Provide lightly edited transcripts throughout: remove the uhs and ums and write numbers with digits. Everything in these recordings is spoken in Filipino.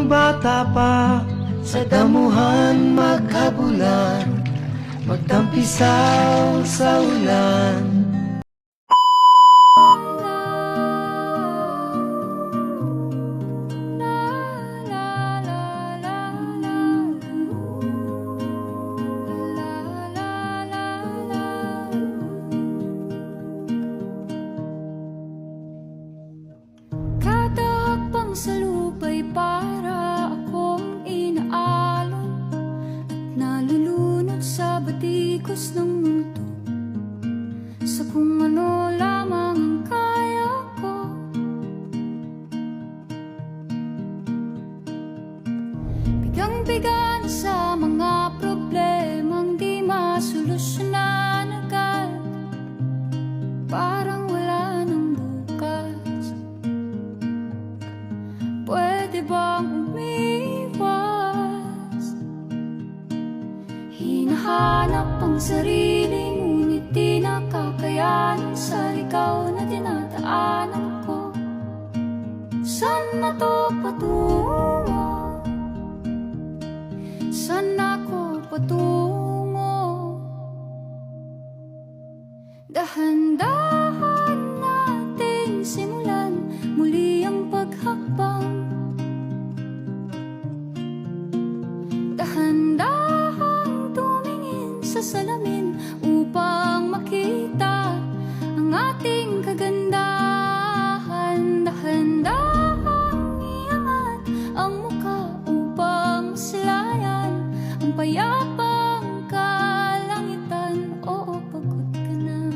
bata pa, sa damuhan maghabulan, magtampisaw sa ulan. Sa lupa'y para akong inaalon at nalulunod sa batikos ng mundo, sa kung ano lamang ang kaya ko. Bigang-bigan sa mga problemang di masolusyonan agad, parang wala nang bukas. Pwede bang umiwas? Hinahanap ang sarili, ngunit di nakakayanan sa ligaw na dinadaanan ko. Saan na to patungo? Saan ako patungo? Dahan-dahan natin simulan muli ang paghakbang. Dahan-dahang tumingin sa salamin upang makita ang ating kagandahan. Dahan-dahang iangat ang muka upang masilayan ang payapang kalangitan. Oo, pagod ka na,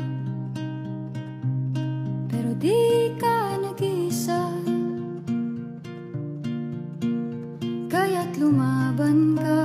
pero di ka nag-iisa, kaya't lumaban ka.